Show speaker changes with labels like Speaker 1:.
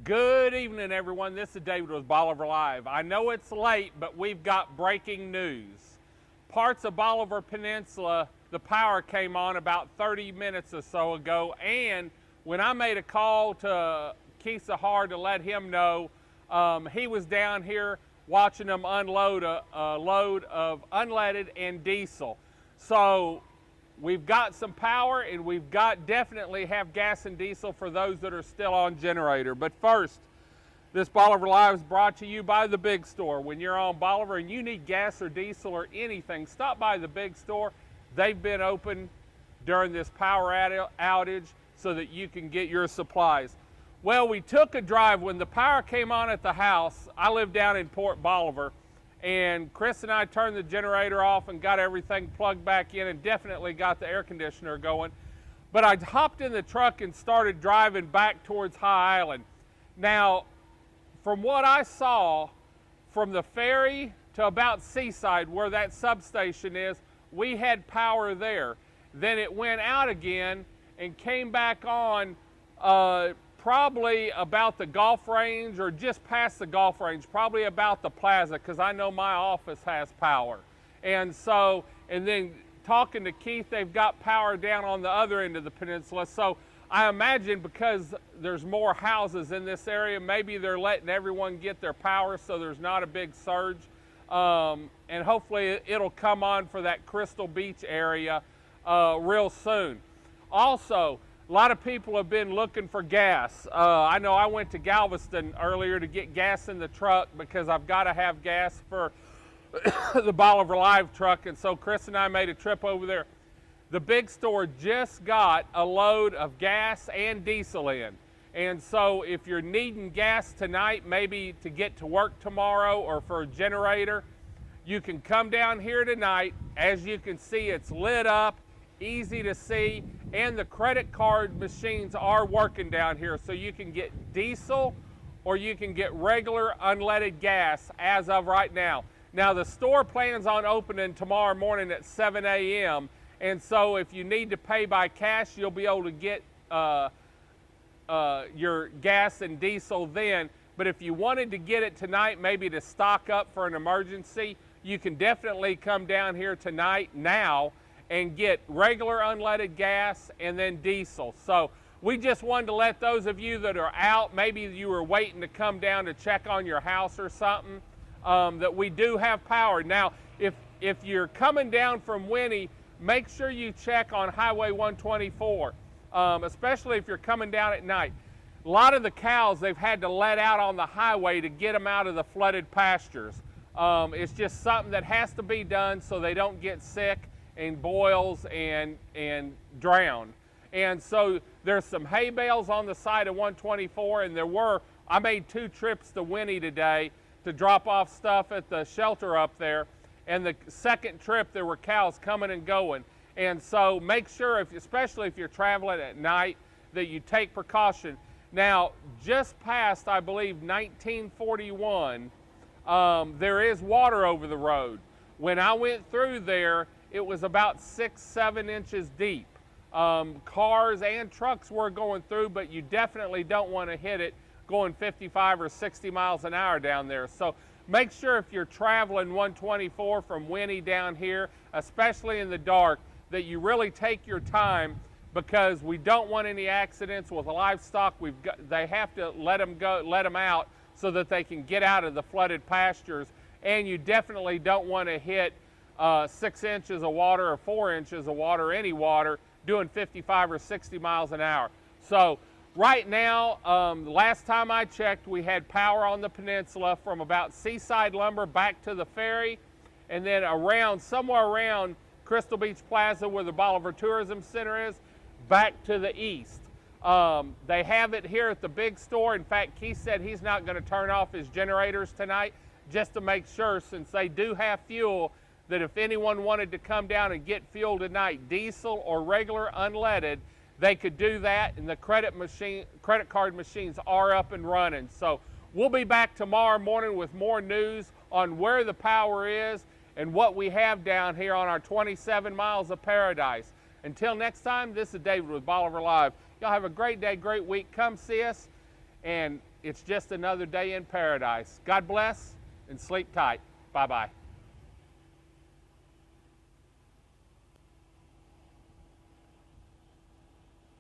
Speaker 1: Good evening, everyone. This is David with Bolivar Live. I know it's late, but we've got breaking news. Parts of Bolivar Peninsula, the power came on about 30 minutes or so ago, and when I made a call to Keith Sahar to let him know, he was down here watching them unload a load of unleaded and diesel. So we've got some power, and we've got definitely have gas and diesel for those that are still on generator. But first, this Bolivar Live is brought to you by The Big Store. When you're on Bolivar and you need gas or diesel or anything, stop by The Big Store. They've been open during this power outage so that you can get your supplies. Well, we took a drive when the power came on at the house. I live down in Port Bolivar, and Chris and I turned the generator off and got everything plugged back in and definitely got the air conditioner going. But I hopped in the truck and started driving back towards High Island. Now, from what I saw, from the ferry to about Seaside, where that substation is, we had power there. Then it went out again and came back on probably about the golf range or just past the golf range, probably about the plaza, because I know my office has power. And so, and then talking to Keith, they've got power down on the other end of the peninsula. So I imagine because there's more houses in this area, maybe they're letting everyone get their power so there's not a big surge. And hopefully it'll come on for that Crystal Beach area real soon. Also, a lot of people have been looking for gas. I know I went to Galveston earlier to get gas in the truck because I've got to have gas for the Bolivar Live truck, and so Chris and I made a trip over there. The Big Store just got a load of gas and diesel in. And so if you're needing gas tonight, maybe to get to work tomorrow or for a generator, you can come down here tonight. As you can see, it's lit up, easy to see, and the credit card machines are working down here, so you can get diesel or you can get regular unleaded gas as of right now. Now the store plans on opening tomorrow morning at 7 a.m. and so if you need to pay by cash, you'll be able to get your gas and diesel then. But if you wanted to get it tonight, maybe to stock up for an emergency, you can definitely come down here tonight now and get regular unleaded gas and then diesel. So we just wanted to let those of you that are out, maybe you were waiting to come down to check on your house or something, that we do have power. Now, if you're coming down from Winnie, make sure you check on Highway 124, especially if you're coming down at night. A lot of the cows, they've had to let out on the highway to get them out of the flooded pastures. It's just something that has to be done so they don't get sick and boils and drown. And so there's some hay bales on the side of 124, and I made 2 trips to Winnie today to drop off stuff at the shelter up there, and the second trip there were cows coming and going. And so make sure, especially if you're traveling at night, that you take precaution. Now, just past, I believe, 1941, there is water over the road. When I went through there, it was about 6-7 inches deep. Cars and trucks were going through, but you definitely don't want to hit it going 55 or 60 miles an hour down there. So make sure if you're traveling 124 from Winnie down here, especially in the dark, that you really take your time, because we don't want any accidents with livestock. They have to let them out so that they can get out of the flooded pastures, and you definitely don't want to hit 6 inches of water or 4 inches of water, any water, doing 55 or 60 miles an hour. So right now, last time I checked, we had power on the peninsula from about Seaside Lumber back to the ferry, and then somewhere around Crystal Beach Plaza, where the Bolivar Tourism Center is, back to the east. They have it here at the Big Store. In fact, Keith said he's not going to turn off his generators tonight, just to make sure, since they do have fuel, that if anyone wanted to come down and get fuel tonight, diesel or regular unleaded, they could do that, and the credit card machines are up and running. So we'll be back tomorrow morning with more news on where the power is and what we have down here on our 27 miles of paradise. Until next time, this is David with Bolivar Live. Y'all have a great day, great week. Come see us and it's just another day in paradise. God bless and sleep tight. Bye-bye.